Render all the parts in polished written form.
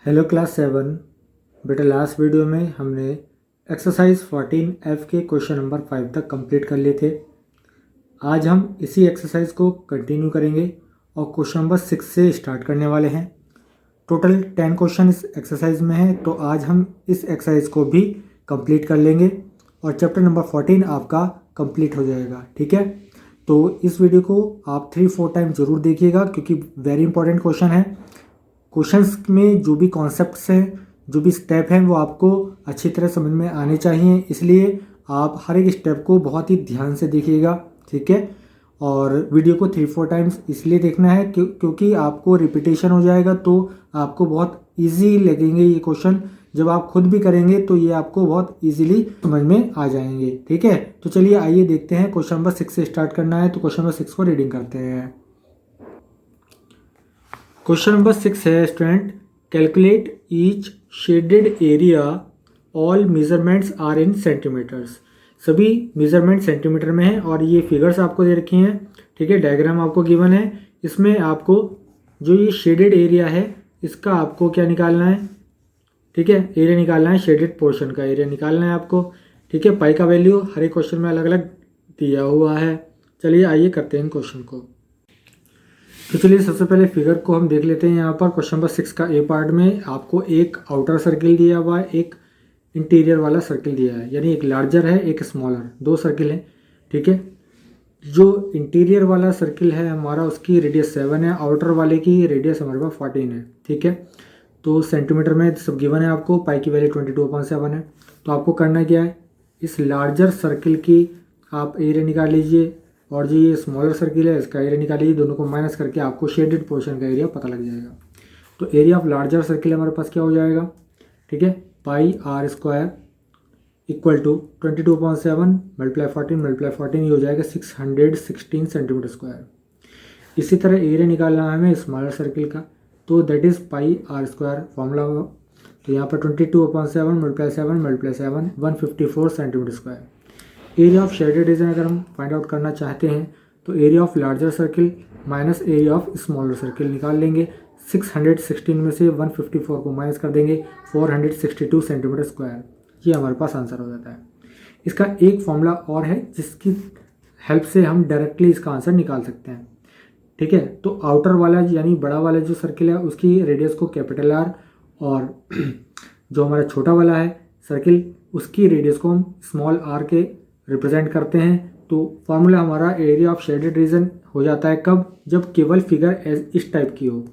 Hello class 7। बेटा last video में हमने एक्सरसाइज 14F के क्वेश्चन नंबर 5 तक कंप्लीट कर लिए थे। आज हम इसी एक्सरसाइज को कंटिन्यू करेंगे और क्वेश्चन नंबर 6 से स्टार्ट करने वाले हैं। टोटल 10 क्वेश्चन इस एक्सरसाइज में है, तो आज हम इस एक्सरसाइज को भी कंप्लीट कर लेंगे और चैप्टर नंबर 14 आपका कंप्लीट हो जाएगा। ठीक है, तो इस वीडियो को आप 3-4 टाइम ज़रूर देखिएगा क्योंकि वेरी इंपॉर्टेंट क्वेश्चन है। क्वेश्चंस में जो भी कॉन्सेप्ट्स हैं, जो भी स्टेप हैं, वो आपको अच्छी तरह समझ में आने चाहिए, इसलिए आप हर एक स्टेप को बहुत ही ध्यान से देखिएगा। ठीक है, और वीडियो को 3-4 टाइम्स इसलिए देखना है क्योंकि आपको रिपीटेशन हो जाएगा तो आपको बहुत इजी लगेंगे ये क्वेश्चन। जब आप खुद भी करेंगे तो ये आपको बहुत इजीली समझ में आ जाएंगे। ठीक है, तो चलिए आइए देखते हैं। क्वेश्चन नंबर 6 से स्टार्ट करना है, तो क्वेश्चन नंबर 6 को रीडिंग करते हैं। क्वेश्चन नंबर 6 है student, calculate each shaded area, all measurements are in centimetres. सभी मेजरमेंट सेंटीमीटर में है और ये फिगर्स आपको दे रखी हैं। ठीक है, डायग्राम आपको गिवन है। इसमें आपको जो ये शेडेड एरिया है इसका आपको क्या निकालना है। ठीक है, एरिया निकालना है, शेडेड पोर्शन का एरिया निकालना है आपको। ठीक है, पाई का वैल्यू हर एक क्वेश्चन में अलग अलग दिया हुआ है। चलिए आइए करते हैं क्वेश्चन को। तो चलिए सबसे पहले फिगर को हम देख लेते हैं। यहाँ पर क्वेश्चन नंबर 6 का ए पार्ट में आपको एक आउटर सर्किल दिया हुआ है, एक इंटीरियर वाला सर्किल दिया है, यानी एक लार्जर है एक स्मॉलर, दो सर्किल हैं। ठीक है, जो इंटीरियर वाला सर्किल है हमारा उसकी रेडियस 7 है, आउटर वाले की रेडियस हमारे पास 14 है। ठीक है, तो सेंटीमीटर में सब गिवन है आपको। पाई की वैल्यू 22/7 है। तो आपको करना क्या है, इस लार्जर सर्किल की आप एरिया निकाल लीजिए और जो ये स्मॉलर सर्किल है इसका एरिया निकालिए। दोनों को माइनस करके आपको शेडेड पोर्शन का एरिया पता लग जाएगा। तो एरिया ऑफ लार्जर सर्किल हमारे पास क्या हो जाएगा। ठीक है, pi r square equal to 22/7 multiply 14 ये हो जाएगा 616 सेंटीमीटर स्क्वायर। इसी तरह एरिया निकालना है हमें स्मॉलर सर्किल का, तो that is pi r square formula. तो यहाँ पर 22/7 multiply 7 154 centimetre square. Area of shaded region अगर हम फाइंड आउट करना चाहते हैं तो area of larger circle minus area of smaller circle निकाल लेंगे। 616 में से 154 को माइनस कर देंगे, 462 सेंटीमीटर स्क्वायर। ये हमारे पास आंसर हो जाता है। इसका एक फॉर्मूला और है जिसकी हेल्प से हम डायरेक्टली इसका आंसर निकाल सकते हैं। ठीक है, तो आउटर वाला यानी बड़ा वाला जो सर्किल है उसकी रेडियस को कैपिटल आर, और जो हमारा छोटा वाला है सर्किल उसकी रेडियस को हम स्मॉल आर के रिप्रेजेंट करते हैं। तो फार्मूला हमारा एरिया ऑफ शेडेड रीजन हो जाता है कब, जब केवल फिगर इस टाइप की हो,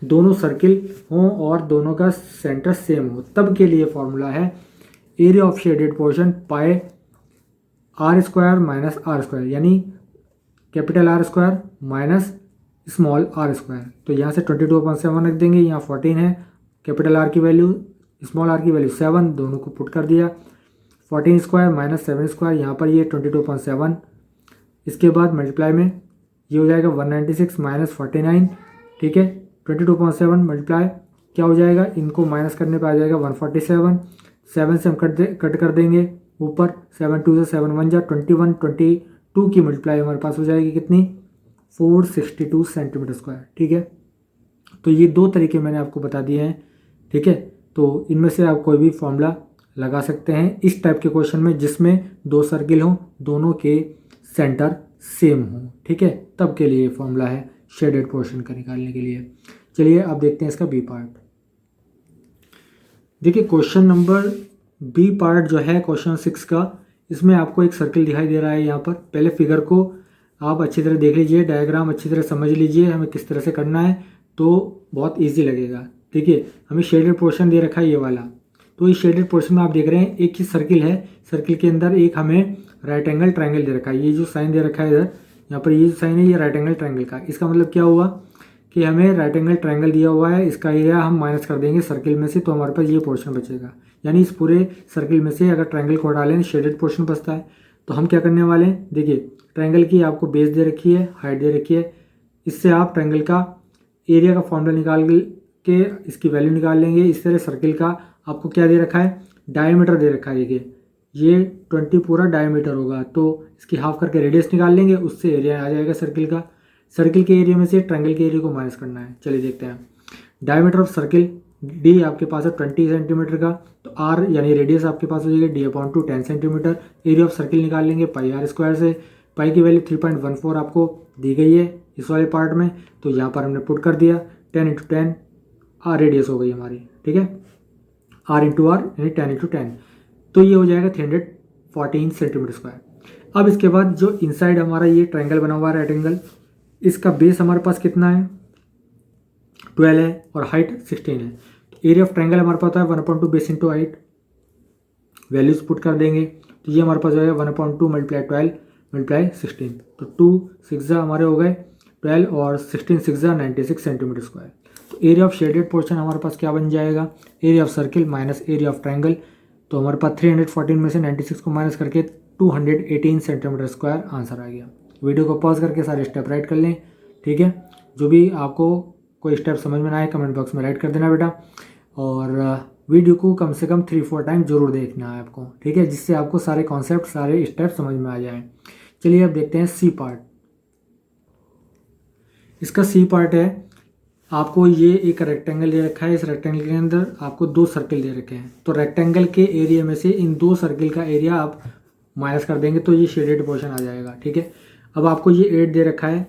दोनों सर्किल हों और दोनों का सेंटर सेम हो, तब के लिए फॉर्मूला है area of shaded portion pi r square minus r square, यानी capital r square minus small r square. तो यहाँ से 22/7 रख देंगे, यहाँ 14 है, कैपिटल आर की वैल्यू स्मॉल आर की वैल्यू 7, दोनों को पुट कर दिया। 14 स्क्वायर माइनस 7 स्क्वायर, यहाँ पर ये 22/7। इसके बाद मल्टीप्लाई में ये हो जाएगा 196 माइनस 49। ठीक है, 22/7 मल्टीप्लाई क्या हो जाएगा, इनको माइनस करने पर आ जाएगा 147। 7 से हम कट कर देंगे ऊपर, 7 2 से 7 1 जा 21, 22 की मल्टीप्लाई हमारे पास हो जाएगी कितनी, 462 सेंटीमीटर स्क्वायर। ठीक है, तो ये दो तरीके मैंने आपको बता दिए हैं। ठीक है, तो इनमें से आप कोई भी फॉर्मूला लगा सकते हैं इस टाइप के क्वेश्चन में जिसमें दो सर्किल हों, दोनों के सेंटर सेम हों। ठीक है, तब के लिए फॉर्मूला है शेडेड पोर्शन का निकालने के लिए। चलिए अब देखते हैं इसका बी पार्ट। देखिए क्वेश्चन नंबर बी पार्ट जो है क्वेश्चन 6 का, इसमें आपको एक सर्किल दिखाई दे रहा है। यहाँ पर पहले फिगर को आप अच्छी तरह देख लीजिए, डायग्राम अच्छी तरह समझ लीजिए हमें किस तरह से करना है, तो बहुत ईजी लगेगा। देखिए हमें शेडेड पोर्शन दे रखा है ये वाला, तो इस शेडेड पोर्शन में आप देख रहे हैं एक ही सर्किल है, सर्किल के अंदर एक हमें राइट एंगल ट्रायंगल दे रखा है। ये जो साइन दे रखा है इधर, यहाँ पर ये जो साइन है ये राइट एंगल ट्रायंगल का। इसका मतलब क्या हुआ कि हमें राइट एंगल ट्रायंगल दिया हुआ है, इसका एरिया हम माइनस कर देंगे सर्किल में से, तो हमारे पास ये पोर्शन बचेगा। यानी इस पूरे सर्किल में से अगर ट्रायंगल को हटा लें शेडेड पोर्शन बचता है। तो हम क्या करने वाले हैं, देखिए ट्रायंगल की आपको बेस दे रखी है, हाइट दे रखी है, इससे आप ट्रायंगल का एरिया का फॉर्मूला निकाल के इसकी वैल्यू निकाल लेंगे। इस तरह सर्किल का आपको क्या दे रखा है, डायमीटर दे रखा है। देखिए ये 20 पूरा डायमीटर होगा, तो इसकी हाफ करके रेडियस निकाल लेंगे, उससे एरिया आ जाएगा सर्किल का। सर्किल के एरिया में से ट्रायंगल के एरिया को माइनस करना है। चलिए देखते हैं। डायमीटर ऑफ सर्किल डी आपके पास है 20 सेंटीमीटर का, तो आर यानी रेडियस आपके पास हो जाएगी d/2 10 centimetre. Area of circle निकाल लेंगे पाई आर स्क्वायर से। पाई की वैल्यू 3.14 आपको दी गई है इस वाले पार्ट में, तो यहाँ पर हमने पुट कर दिया 10 × 10 आर रेडियस हो गई हमारी, ठीक है, आर इंटू आर यानी 10 × 10, तो ये हो जाएगा 314 सेंटीमीटर स्क्वायर। अब इसके बाद जो इनसाइड हमारा ये ट्रायंगल बना हुआ है राइट एंगल, इसका बेस हमारे पास कितना है 12 है और हाइट 16 है। तो एरिया ऑफ ट्रायंगल हमारे पास होता है 1/2 base into height, values put कर देंगे तो ये हमारे पास हो जाएगा 1/2 × 12 × 16, तो 2 6 हमारे हो गए 12 और 16 6 96 सेंटीमीटर स्क्वायर। तो एरिया ऑफ शेडेड पोर्शन हमारे पास क्या बन जाएगा, area of circle minus area of triangle, तो हमारे पास 314 में से 96 को माइनस करके 218 सेंटीमीटर स्क्वायर आंसर आ गया। वीडियो को पॉज करके सारे स्टेप राइट कर लें, ठीक है। जो भी आपको कोई स्टेप समझ में ना आए कमेंट बॉक्स में राइट कर देना बेटा, और वीडियो को कम से कम 3-4 टाइम जरूर देखना है आपको, ठीक है, जिससे आपको सारे कॉन्सेप्ट सारे स्टेप समझ में आ जाए। चलिए अब देखते हैं सी पार्ट। इसका सी पार्ट है, आपको ये एक रेक्टेंगल दे रखा है, इस रेक्टेंगल के अंदर आपको 2 सर्किल दे रखे हैं, तो रेक्टेंगल के एरिया में से इन 2 सर्किल का एरिया आप माइनस कर देंगे तो ये शेडेड पोर्शन आ जाएगा, ठीक है। अब आपको ये 8 दे रखा है,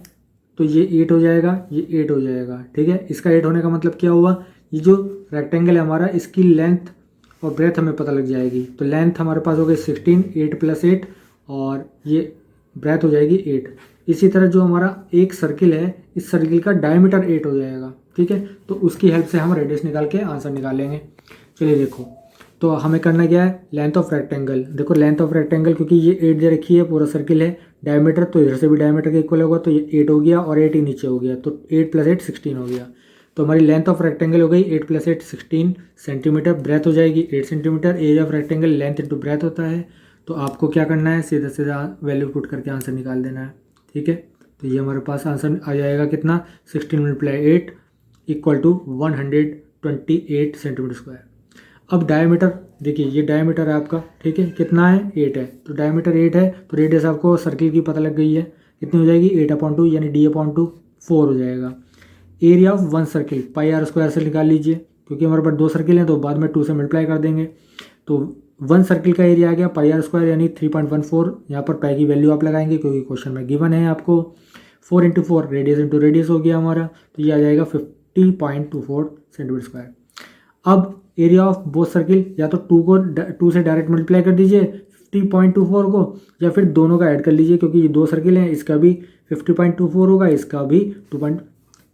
तो ये 8 हो जाएगा, ये 8 हो जाएगा, ठीक है। इसका 8 होने का मतलब क्या हुआ, ये जो रेक्टेंगल है हमारा इसकी लेंथ और ब्रेथ हमें पता लग जाएगी, तो लेंथ हमारे पास हो गई 16, 8 + 8 और ये ब्रेथ हो जाएगी 8। इसी तरह जो हमारा एक सर्किल है, इस सर्किल का डायमीटर 8 हो जाएगा, ठीक है, तो उसकी हेल्प से हम रेडियस निकाल के आंसर निकालेंगे। चलिए देखो, तो हमें करना क्या है, लेंथ ऑफ रेक्टेंगल, देखो लेंथ ऑफ रेक्टेंगल क्योंकि ये 8 दे रखी है, पूरा सर्किल है, डायमीटर तो इधर से भी डायमीटर के इक्वल होगा, तो ये 8 हो गया और 8 ही नीचे हो गया, तो 8 + 8 16 हो गया। तो हमारी लेंथ ऑफ रेक्टेंगल हो गई 8 + 8 16 सेंटीमीटर, ब्रेथ हो जाएगी 8 centimetre. Area of rectangle length into breadth होता है, तो आपको क्या करना है, सीधा सीधा वैल्यू पुट करके आंसर निकाल देना है, ठीक है। तो ये हमारे पास आंसर आ जाएगा कितना, 16 × 8 = 128 सेंटीमीटर स्क्वायर। अब डायमीटर देखिए, ये डायमीटर है आपका, ठीक है, कितना है 8 है, तो डायमीटर 8 है, तो रेडियस आपको सर्किल की पता लग गई है, कितनी हो जाएगी 8/2 यानी d/2 4 हो जाएगा। Area of 1 circle pi r square से निकाल लीजिए, क्योंकि हमारे पास 2 सर्किल हैं तो बाद में 2 से मल्टीप्लाई कर देंगे, तो 1 सर्किल का एरिया आ गया पाई आर स्क्वायर यानी 3.14। यहाँ पर पाई की वैल्यू आप लगाएंगे क्योंकि क्वेश्चन में गिवन है आपको, 4 × 4 रेडियस इंटू रेडियस हो गया हमारा, तो ये आ जाएगा 50.24 सेंटीमीटर स्क्वायर। अब एरिया ऑफ बोथ सर्किल, या तो 2 से डायरेक्ट मल्टीप्लाई कर दीजिए 50.24 को, या फिर दोनों का ऐड कर लीजिए, क्योंकि ये 2 सर्किल हैं, इसका भी 50.24 होगा, इसका भी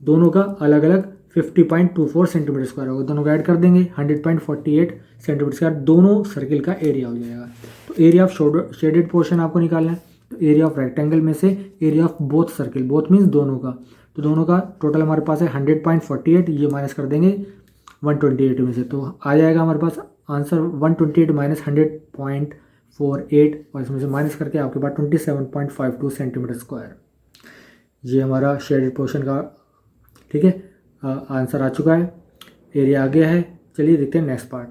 दोनों का अलग अलग 50.24 सेंटीमीटर स्क्वायर होगा, दोनों का ऐड कर देंगे 100.48 सेंटीमीटर स्क्वायर, दोनों सर्किल का एरिया हो जाएगा। तो एरिया ऑफ शेडेड पोर्शन आपको निकालना है, तो एरिया ऑफ रेक्टेंगल में से area of both circle, both means दोनों का, तो दोनों का टोटल हमारे पास है 100.48, ये माइनस कर देंगे 128 में से, तो आ जाएगा हमारे पास आंसर 128 - 100.48 और इसमें से माइनस करके आपके पास 27.52 सेंटीमीटर स्क्वायर, ये हमारा शेडेड पोर्शन का, ठीक है, आंसर आ चुका है, एरिया आ गया है। चलिए देखते हैं नेक्स्ट पार्ट।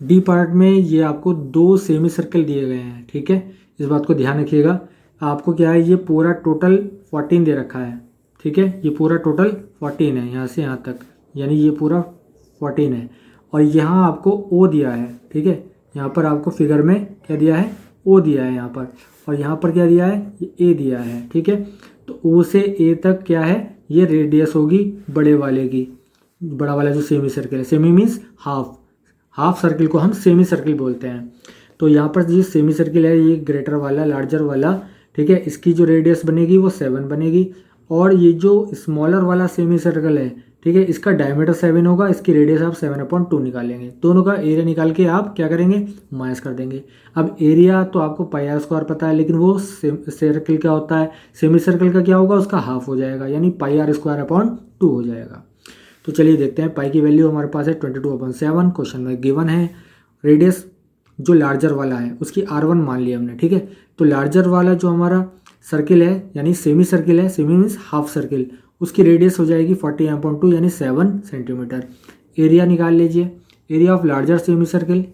डी पार्ट में ये आपको 2 सेमी सर्कल दिए गए हैं, ठीक है, इस बात को ध्यान रखिएगा। आपको क्या है, ये पूरा टोटल 14 दे रखा है, ठीक है, ये पूरा टोटल 14 है यहाँ से यहाँ तक, यानी ये पूरा 14 है, और यहाँ आपको ओ दिया है, ठीक है, यहाँ पर आपको फिगर में क्या दिया है, ओ दिया है यहाँ पर, और यहाँ पर क्या दिया है, ये ए दिया है, ठीक है। तो ओ से ए तक क्या है, ये रेडियस होगी बड़े वाले की, बड़ा वाला जो सेमी सर्किल है, सेमी मीन्स हाफ सर्किल को हम सेमी सर्किल बोलते हैं। तो यहाँ पर जो सेमी सर्किल है, ये ग्रेटर वाला लार्जर वाला, ठीक है, इसकी जो रेडियस बनेगी वो 7 बनेगी, और ये जो स्मॉलर वाला सेमी सर्कल है, ठीक है, इसका डायमीटर 7 होगा, इसकी रेडियस आप 7/2 निकालेंगे, दोनों का एरिया निकाल के आप क्या करेंगे, माइनस कर देंगे। अब एरिया तो आपको पाई आर स्क्वायर पता है, लेकिन वो सर्कल क्या होता है, सेमी सर्कल का क्या होगा, उसका हाफ हो जाएगा, यानी पाई आर स्क्वायर अपॉन 2 हो जाएगा। तो चलिए देखते हैं, पाई की वैल्यू हमारे पास है 22/7, क्वेश्चन में गिवन है। रेडियस जो लार्जर वाला है उसकी R1 मान लिया हमने, ठीक है, तो लार्जर वाला जो हमारा सर्किल है यानी सेमी सर्किल है, सेमी मीन्स हाफ सर्किल, उसकी रेडियस हो जाएगी 40/2 यानी 7 सेंटीमीटर। एरिया निकाल लीजिए, area of larger semi circle,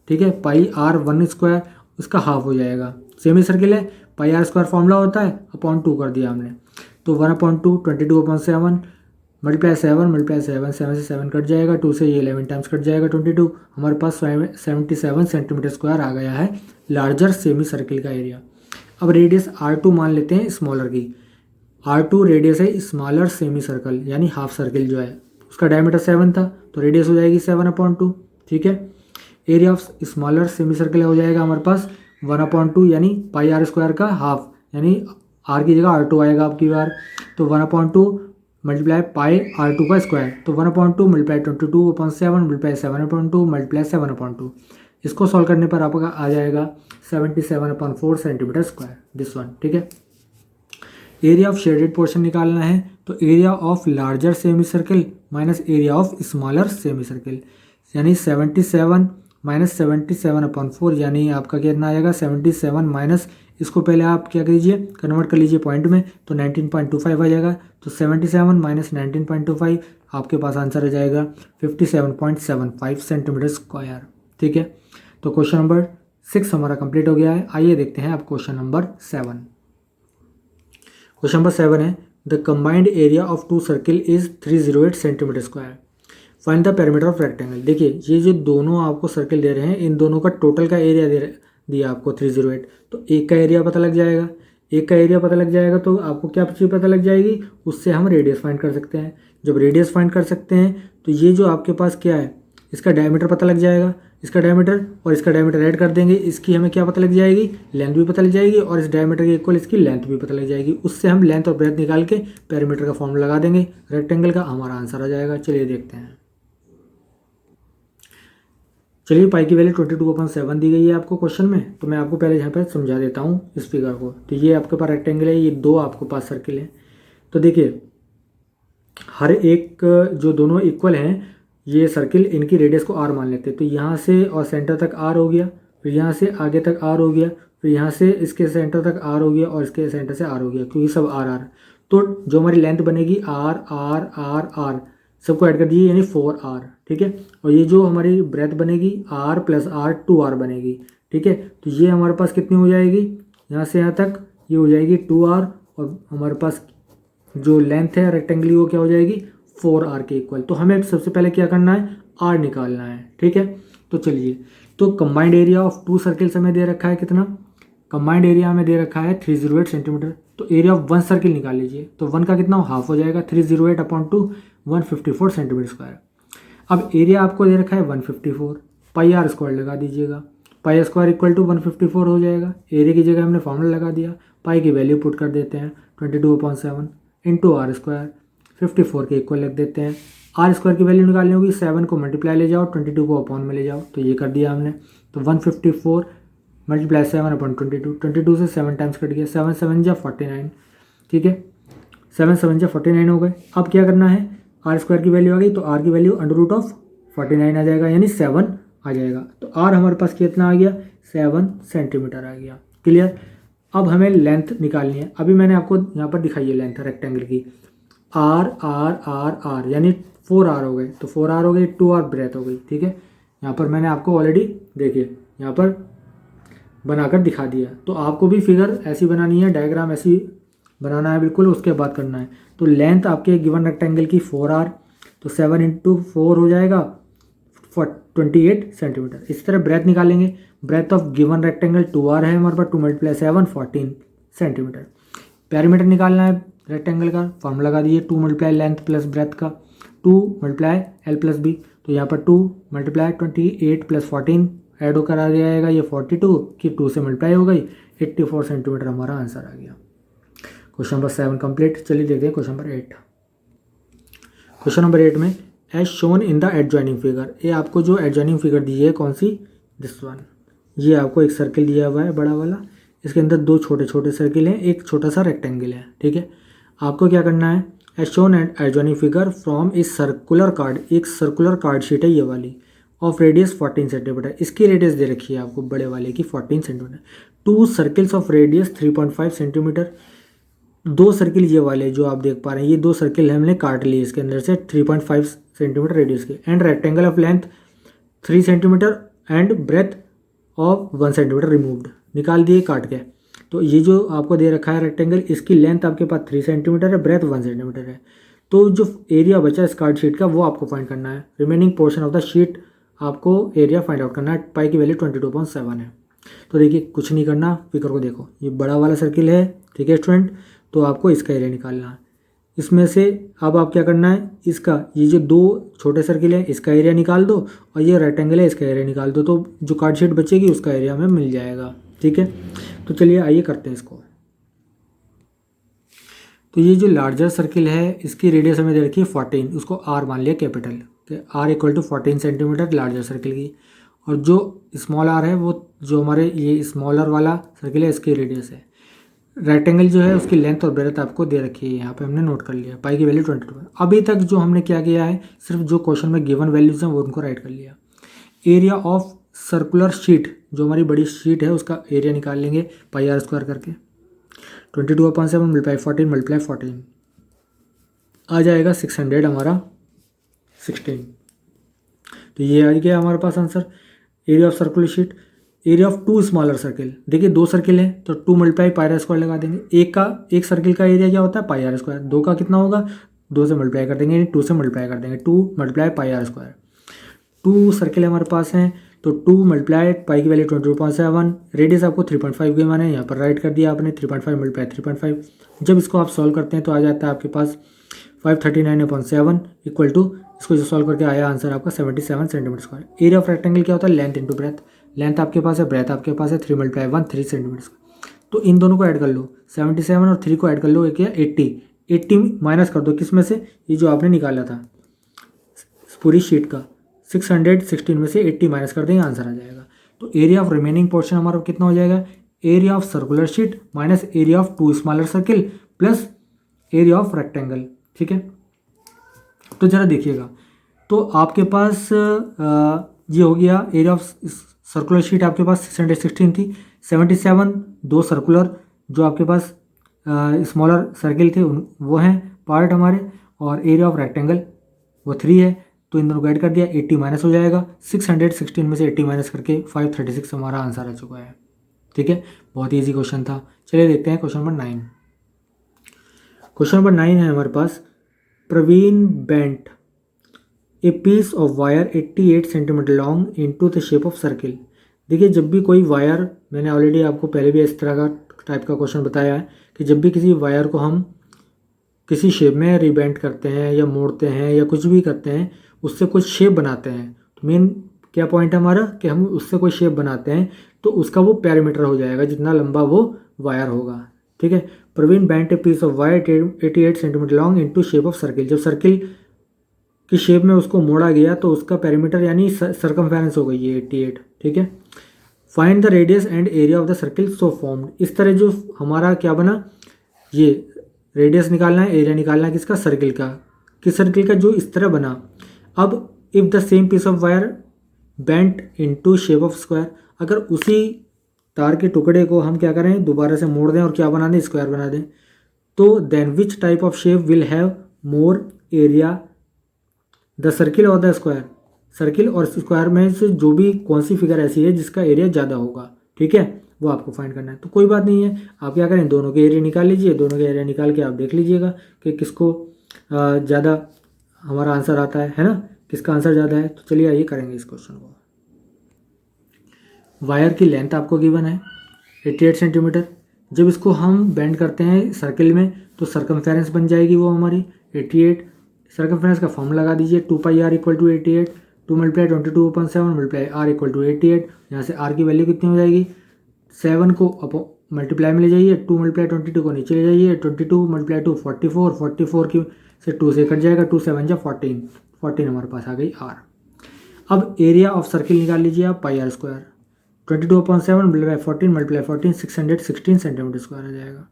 ठीक है, पाई R1 स्क्वायर, उसका हाफ हो जाएगा, सेमी सर्किल है, पाई आर स्क्वायर फॉर्मूला होता है, अपॉन 2 कर दिया हमने, तो 1/2 22/7 मल्टीप्लाई 7 मल्टीप्लाई 7, 7 से 7 कट जाएगा, 2 से ये 11 टाइम्स कट जाएगा 22। हमारे पास 77 सेंटीमीटर स्क्वायर आ गया है लार्जर सेमी सर्किल का एरिया। अब रेडियस R2 मान लेते हैं स्मॉलर की। R2 रेडियस है स्मॉलर सेमी सर्कल यानी हाफ सर्किल जो है, उसका डायमीटर 7 था तो रेडियस हो जाएगी 7/2। ठीक है, area of smaller semi circle हो जाएगा हमारे पास 1/2 यानी पाई R स्क्वायर का हाफ, यानी R की जगह R2 आएगा आपकी बार, तो 1/2 मल्टीप्लाई पाई R2 का स्क्वायर, तो 1/2 मल्टीप्लाई 22/7 मल्टीप्लाई 7/2 मल्टीप्लाई 7/2। इसको सॉल्व करने पर आपका आ जाएगा 77/4 सेंटीमीटर स्क्वायर, दिस वन। ठीक है, एरिया ऑफ शेडेड पोर्शन निकालना है, तो area of larger semi circle minus area of smaller semi circle, यानी 77 माइनस 77/4 यानी आपका कितना आएगा 77 माइनस, इसको पहले आप क्या कीजिए कन्वर्ट कर लीजिए पॉइंट में, तो 19.25 आ जाएगा। तो 77 माइनस 19.25 आपके पास आंसर आ जाएगा 57.75 सेंटीमीटर स्क्वायर। ठीक है, तो क्वेश्चन नंबर 6 हमारा कंप्लीट हो गया है। आइए देखते हैं अब क्वेश्चन नंबर 7। क्वेश्चन नंबर 7 है the combined area of two circle is 308 centimetre square, find the perimeter of rectangle. देखिए ये जो दोनों आपको सर्किल दे रहे हैं, इन दोनों का टोटल का एरिया दिया आपको 308, तो एक का एरिया पता लग जाएगा। एक का एरिया पता लग जाएगा तो आपको क्या चीज़ पता लग जाएगी, उससे हम रेडियस फाइंड कर सकते हैं। जब रेडियस फाइंड कर सकते हैं तो ये जो आपके पास क्या है, इसका डायमीटर पता लग जाएगा, इसका डायमीटर और इसका डायमीटर ऐड कर देंगे, इसकी हमें क्या पता लग जाएगी, लेंथ भी पता लग जाएगी, और इस डायमीटर के इक्वल इसकी लेंथ भी पता लग जाएगी। उससे हम लेंथ और ब्रेथ निकाल के पेरीमीटर का फॉर्मूला लगा देंगे रेक्टेंगल का, हमारा आंसर आ जाएगा। चलिए देखते हैं। चलिए पाई की वैल्यू 22/7 दी गई है आपको क्वेश्चन में, तो मैं आपको पहले यहाँ पर समझा देता हूँ इस फिगर को। तो ये आपके पास रेक्टेंगल है, ये दो आपके पास सर्किल है। तो देखिए हर एक जो दोनों इक्वल हैं ये सर्किल, इनकी रेडियस को R मान लेते हैं। तो यहाँ से और सेंटर तक R हो गया, फिर यहाँ से आगे तक R हो गया, फिर यहाँ से इसके सेंटर तक R हो गया और इसके सेंटर से R हो गया, क्योंकि सब R। तो जो हमारी लेंथ बनेगी R R R R सबको ऐड कर दीजिए यानी 4R। ठीक है, और ये जो हमारी ब्रेथ बनेगी R + R 2R बनेगी। ठीक है, तो ये हमारे पास कितनी हो जाएगी, यहाँ से यहाँ तक ये हो जाएगी 2R, और हमारे पास जो लेंथ है रेक्टेंगल वो क्या हो जाएगी 4R के इक्वल। तो हमें सबसे पहले क्या करना है, R निकालना है। ठीक है, तो चलिए, तो combined area of two circles हमें दे रखा है कितना, कंबाइंड एरिया हमें दे रखा है 308 सेंटीमीटर। तो एरिया ऑफ वन सर्किल निकाल लीजिए, तो वन का कितना हाफ हो जाएगा 308/2 154 सेंटीमीटर स्क्वायर। अब एरिया आपको दे रखा है 154, पाई R स्क्वायर लगा दीजिएगा, पाई स्क्वायर इक्वल टू 154 हो जाएगा। एरिया की जगह हमने फॉर्मूला लगा दिया, पाई की वैल्यू पुट कर देते हैं 22/7 इंटू R स्क्वायर 54 के इक्वल लिख देते हैं। R स्क्वायर की वैल्यू निकालनी होगी, 7 को मल्टीप्लाई ले जाओ, 22 को अपॉन में ले जाओ, तो ये कर दिया हमने। तो 154 मल्टीप्लाई 7/22, 22 से 7 टाइम्स कट गया, 7 7 जा 49। ठीक है, 7 7 जा 49 हो गए। अब क्या करना है, R स्क्वायर की वैल्यू आ गई, तो R की वैल्यू √49 आ जाएगा, यानी 7 आ जाएगा। तो R हमारे पास कितना आ गया 7 सेंटीमीटर आ गया। क्लियर। अब हमें लेंथ निकालनी है, अभी मैंने आपको यहाँ पर दिखाई है लेंथ रेक्टेंगल की, R R R R यानी 4R हो गए, तो 4R हो गई, 2R ब्रेथ हो गई। ठीक है, यहाँ पर मैंने आपको ऑलरेडी देखिए यहाँ पर बनाकर दिखा दिया। तो आपको भी फिगर ऐसी बनानी है, डायग्राम ऐसी बनाना है बिल्कुल, उसके बाद करना है। तो लेंथ आपके गिवन रेक्टेंगल की 4R, तो 7 × 4 हो जाएगा 28 सेंटीमीटर। इस तरह ब्रेथ निकालेंगे, breath of given rectangle 2R है हमारे पास, 2 × 7 14 सेंटीमीटर। पेरीमीटर निकालना है रेक्टेंगल का, फॉर्मूला लगा दिए 2 × लेंथ प्लस ब्रेथ का, 2 × L + B, तो यहाँ पर 2 × 28 + 14 ऐड होकर आ जाएगा, ये 42 की 2 से मल्टीप्लाई हो गई, 84 सेंटीमीटर हमारा आंसर आ गया। Question number 7 complete. चलिए देखते हैं क्वेश्चन नंबर 8। क्वेश्चन नंबर 8 में as shown in the adjoining figure, ये आपको जो एडजॉइनिंग फिगर दी है कौन सी, दिस वन। ये आपको एक सर्किल दिया हुआ है बड़ा वाला, इसके अंदर दो छोटे छोटे सर्किल हैं, एक छोटा सा रेक्टेंगल है। ठीक है, आपको क्या करना है, as shown adjoining figure from a circular card, एक सर्कुलर कार्ड शीट है ये वाली, ऑफ रेडियस 14 सेंटीमीटर। इसकी रेडियस दे रखी है आपको बड़े वाले की 14 centimetre. Two circles of radius 3.5 centimetre, दो सर्किल ये वाले जो आप देख पा रहे हैं, ये दो सर्किल हमने काट लिए इसके अंदर से 3.5 सेंटीमीटर रेडियस के, and rectangle of length 3 centimetre and breadth of 1 centimetre removed, निकाल दिए काट के। तो ये जो आपको दे रखा है रेक्टेंगल, इसकी लेंथ आपके पास 3 सेंटीमीटर है, ब्रेथ 1 सेंटीमीटर है। तो जो एरिया बचा इस कार्ड शीट का वो आपको फाइंड करना है। Remaining portion of the sheet आपको एरिया फाइंड आउट करना है। पाई की वैल्यू 22.7 है। तो देखिए कुछ नहीं करना, फिगर को देखो, ये बड़ा वाला सर्किल है, ठीक है स्टूडेंट, तो आपको इसका एरिया निकालना है। इसमें से अब आप क्या करना है, इसका ये जो दो छोटे सर्किल है इसका एरिया निकाल दो, और ये रेक्टेंगल है इसका एरिया निकाल दो, तो जो कार्ड शीट बचेगी उसका एरिया हमें मिल जाएगा। ठीक है, तो चलिए आइए करते हैं इसको। तो ये जो लार्जर सर्किल है इसकी रेडियस हमें दे रखी है 14, उसको आर मान लिया capital, R equal to 14 centimetre larger circle की। और जो स्मॉल आर है वो जो हमारे ये स्मॉलर वाला सर्किल है इसकी रेडियस है। रेक्टेंगल जो है उसकी लेंथ और ब्रेथ आपको दे रखी है, यहाँ पे हमने नोट कर लिया। पाई की वैल्यू 22। अभी तक जो हमने क्या किया है, सिर्फ जो क्वेश्चन में गिवन वैल्यूज हैं वो उनको राइट कर लिया। एरिया ऑफ सर्कुलर शीट, जो हमारी बड़ी शीट है उसका एरिया निकाल लेंगे पाई आर स्क्वायर करके। 22/7 मल्टीप्लाई 14 मल्टीप्लाई 14 आ जाएगा 600 हमारा 16। तो ये आ गया हमारे पास answer. Area of circular sheet, area of two smaller circle, देखिए दो सर्किल है तो 2 मल्टीप्लाई पाई आर स्क्वायर लगा देंगे। एक सर्किल का एरिया क्या होता है पाई आर स्क्वायर, दो का कितना होगा 2 से मल्टीप्लाई कर देंगे, 2 से मल्टीप्लाई कर देंगे, 2 multiply pi r square. 2 circle हमारे पास हैं तो 2 मल्टीप्लाई पाई की वैल्यू 22.7, रेडियस आपको 3.5 के माने यहाँ पर राइट कर दिया आपने, 3.5 मल्टीप्लाई 3.5। जब इसको आप सॉल्व करते हैं तो आ जाता है आपके पास 539.7 इक्वल टू, इसको जो सॉल्व करके आया आंसर आपका 77 centimetre square. Area of rectangle क्या होता है लेंथ इंटू ब्रेथ, लेंथ आपके पास है, ब्रेथ आपके पास है, 3 मल्टीप्लाई 1 3 सेंटीमीटर स्क्वायर। तो इन दोनों को ऐड कर लो, 77 और 3 को ऐड कर लो, एक या 80 माइनस कर दो किस में से, ये जो आपने निकाला था पूरी शीट का 616 में से 80 माइनस कर देंगे, आंसर आ जाएगा। तो एरिया ऑफ रिमेनिंग पोर्शन हमारा कितना हो जाएगा, area of circular sheet minus area of two smaller circle plus area of rectangle. ठीक है, तो जरा देखिएगा, तो आपके पास ये हो गया एरिया ऑफ सर्कुलर शीट आपके पास 616 थी, 77 दो सर्कुलर जो आपके पास स्मॉलर सर्किल थे वो हैं पार्ट हमारे, और एरिया ऑफ रेक्टेंगल वो 3 है, तो इन दोनों को ऐड कर दिया, 80 माइनस हो जाएगा, 616 में से 80 माइनस करके 536 हमारा आंसर आ चुका है। ठीक है, बहुत ईजी क्वेश्चन था। चलिए देखते हैं क्वेश्चन नंबर 9। क्वेश्चन नंबर 9 है हमारे पास, Praveen bent a piece of wire 88 centimetre long into the shape of circle. देखिए जब भी कोई वायर, मैंने ऑलरेडी आपको पहले भी इस तरह का टाइप का क्वेश्चन बताया है कि जब भी किसी वायर को हम किसी शेप में रिबेंड करते हैं या मोड़ते हैं या कुछ भी करते हैं, उससे कुछ शेप बनाते हैं, तो मेन क्या पॉइंट है हमारा कि हम उससे कोई शेप बनाते हैं तो उसका वो पैरामीटर हो जाएगा जितना लंबा वो वायर होगा। ठीक है, Praveen bent a piece of wire 88 centimetre long into shape of circle. जब सर्किल की शेप में उसको मोड़ा गया तो उसका पैरामीटर यानी सर्कमफेरेंस हो गई है 88। ठीक है, find the radius and area of the circle so formed. इस तरह जो हमारा क्या बना, ये रेडियस निकालना है, एरिया निकालना है किसका, सर्किल का, किस सर्किल का जो इस तरह बना। अब if the same piece of wire bent into shape of square, अगर उसी तार के टुकड़े को हम क्या करें दोबारा से मोड़ दें और क्या बना दें, स्क्वायर बना दें, तो then which type of shape will have more area, the circle और द स्क्वायर। सर्किल और स्क्वायर में से जो भी कौन सी फिगर ऐसी है जिसका एरिया ज़्यादा होगा, ठीक है, वो आपको फाइंड करना है। तो कोई बात नहीं है, आप क्या करें दोनों के एरिया निकाल लीजिए, दोनों के एरिया निकाल के आप देख लीजिएगा कि किसको ज़्यादा हमारा आंसर आता है ना, किसका आंसर ज़्यादा है। तो चलिए आइए करेंगे इस क्वेश्चन को। वायर की लेंथ आपको गिवन है 88 सेंटीमीटर। जब इसको हम बेंड करते हैं सर्किल में तो सर्कमफेरेंस बन जाएगी वो हमारी 88। सर्कमफेरेंस का फॉर्म लगा दीजिए, 2πr equal to 88, 2 multiply 22/7 multiply r equal to 88। यहाँ से r की वैल्यू कितनी हो जाएगी, 7 को मल्टीप्लाई में ले जाइए, 2 मल्टीप्लाई 22 को नीचे ले जाइए, 22 मल्टीप्लाई 2 44, 44 की से 2 से कट जाएगा, 2 7 जा 14, 14 हमारे पास आ गई r। अब एरिया ऑफ सर्किल निकाल लीजिए आप, pi r square, 22/7 multiply 14 multiply 14 616 centimetre square आ जाएगा।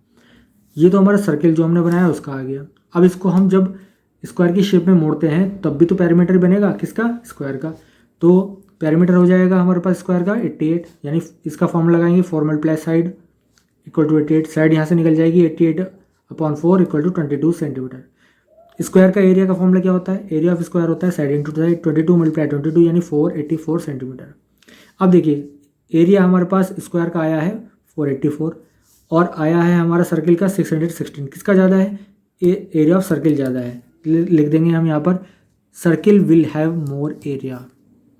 ये तो हमारा सर्किल जो हमने बनाया उसका आ गया। अब इसको हम जब स्क्वायर की शेप में मोड़ते हैं तब भी तो पैरामीटर बनेगा किसका, स्क्वायर का। तो पैरामीटर हो जाएगा हमारे पास स्क्वायर का 88, यानी इसका फॉर्म लगाएंगे 4 multiply side equal to 88, side यहाँ से निकल जाएगी 88/4 इक्वल टू 22 सेंटीमीटर। स्क्वायर का एरिया का फॉर्मूला क्या होता है, एरिया ऑफ स्क्वायर होता है साइड इंटू साइड, 22 मल्टीप्लाई 22 यानी 484 सेंटीमीटर। अब देखिए एरिया हमारे पास स्क्वायर का आया है 484 और आया है हमारा सर्किल का 616, किसका ज़्यादा है, एरिया ऑफ सर्किल ज़्यादा है, लिख देंगे हम यहाँ पर circle will have more area.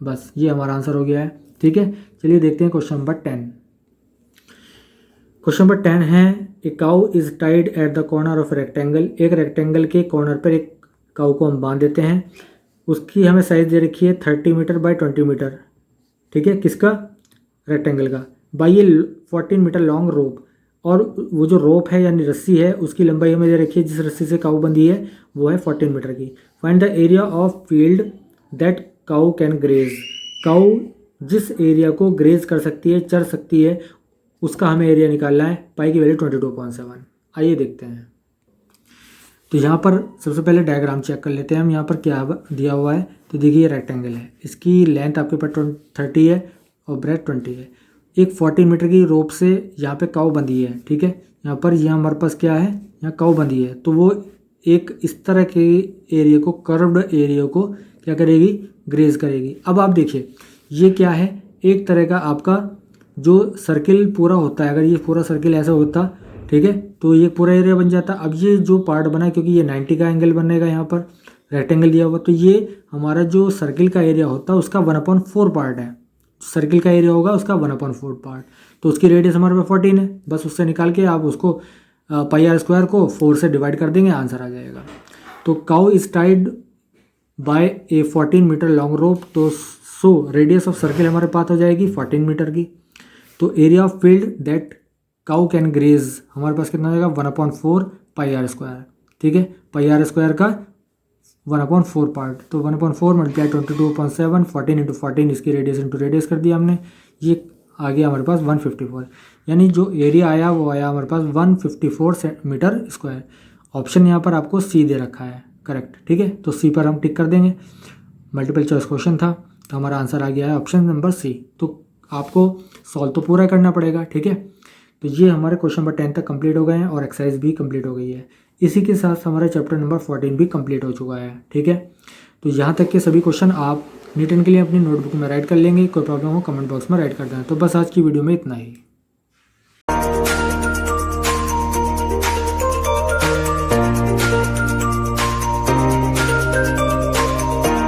बस ये हमारा आंसर हो गया है। ठीक है, चलिए देखते हैं क्वेश्चन नंबर 10। क्वेश्चन नंबर 10 है a cow is tied at the corner of rectangle. एक रेक्टेंगल के कॉर्नर पर एक काउ को हम बांध देते हैं। उसकी हमें साइज दे रखी है 30 मीटर बाय 20 मीटर। ठीक है, किसका? रेक्टेंगल का। By a 14 metre long rope, और वो जो रोप है यानी रस्सी है उसकी लंबाई हमें दे रखी है, जिस रस्सी से काऊ बंधी है वो है 14 मीटर की। Find the area of field that cow can graze. Cow जिस एरिया को ग्रेज कर सकती है, चर सकती है, उसका हमें एरिया निकालना है। पाई की वैल्यू 22.7। आइए देखते हैं। तो यहाँ पर सबसे पहले डायग्राम चेक कर लेते हैं हम। यहाँ पर क्या दिया हुआ है, तो देखिए ये रेक्टेंगल है, इसकी लेंथ आपके पास 30 है और ब्रेथ 20 है। एक 14 मीटर की रोप से यहाँ पे काऊ बंधी है। ठीक है, यहाँ पर यहाँ हमारे पास क्या है, यहाँ काऊ बंधी है, तो वो एक इस तरह के एरिया को, कर्व्ड एरिया को क्या करेगी, ग्रेज करेगी। अब आप देखिए ये क्या है, एक तरह का आपका जो सर्किल पूरा होता है, अगर ये पूरा सर्किल ऐसा होता, ठीक है, तो ये पूरा एरिया बन जाता। अब ये जो पार्ट बना है, क्योंकि ये 90 का एंगल बनेगा, यहाँ पर रेक्टेंगल दिया हुआ, तो ये हमारा जो सर्किल का एरिया होता है उसका 1/4 पार्ट है। सर्किल का एरिया होगा उसका 1/4 पार्ट, तो उसकी रेडियस हमारे पास 14 है। बस उससे निकाल के आप उसको पाई आर स्क्वायर को 4 से डिवाइड कर देंगे, आंसर आ जाएगा। तो cow is tied by a 14 metre long rope, तो सो रेडियस ऑफ सर्किल हमारे पास हो जाएगी 14 मीटर की। तो area of field that cow can graze हमारे पास कितना हो जाएगा, 1/4 पाई आर स्क्वायर। ठीक है, पाई आर स्क्वायर का 1/4 पार्ट, तो 1/4 मल्टीप्लाई 22.7, 14 इंटू 14 इसकी रेडियस इंटू रेडियस कर दिया हमने। ये आ गया हमारे पास 154, यानी जो एरिया आया वो आया हमारे पास 154 मीटर स्क्वायर। ऑप्शन यहाँ पर आपको सी दे रखा है, करेक्ट। ठीक है, तो सी पर हम टिक कर देंगे। मल्टीपल चॉइस क्वेश्चन था, तो हमारा आंसर आ गया है ऑप्शन नंबर सी। तो आपको सॉल्व तो पूरा करना पड़ेगा। ठीक है, तो ये हमारे क्वेश्चन नंबर 10 तक कंप्लीट हो गए हैं और एक्सरसाइज भी कंप्लीट हो गई है। इसी के साथ हमारा चैप्टर नंबर 14 भी कंप्लीट हो चुका है। ठीक है, तो यहाँ तक के सभी क्वेश्चन आप नीट 10 के लिए अपनी नोटबुक में राइट कर लेंगे। कोई प्रॉब्लम हो कमेंट बॉक्स में राइट कर दें। तो बस आज की वीडियो में इतना ही।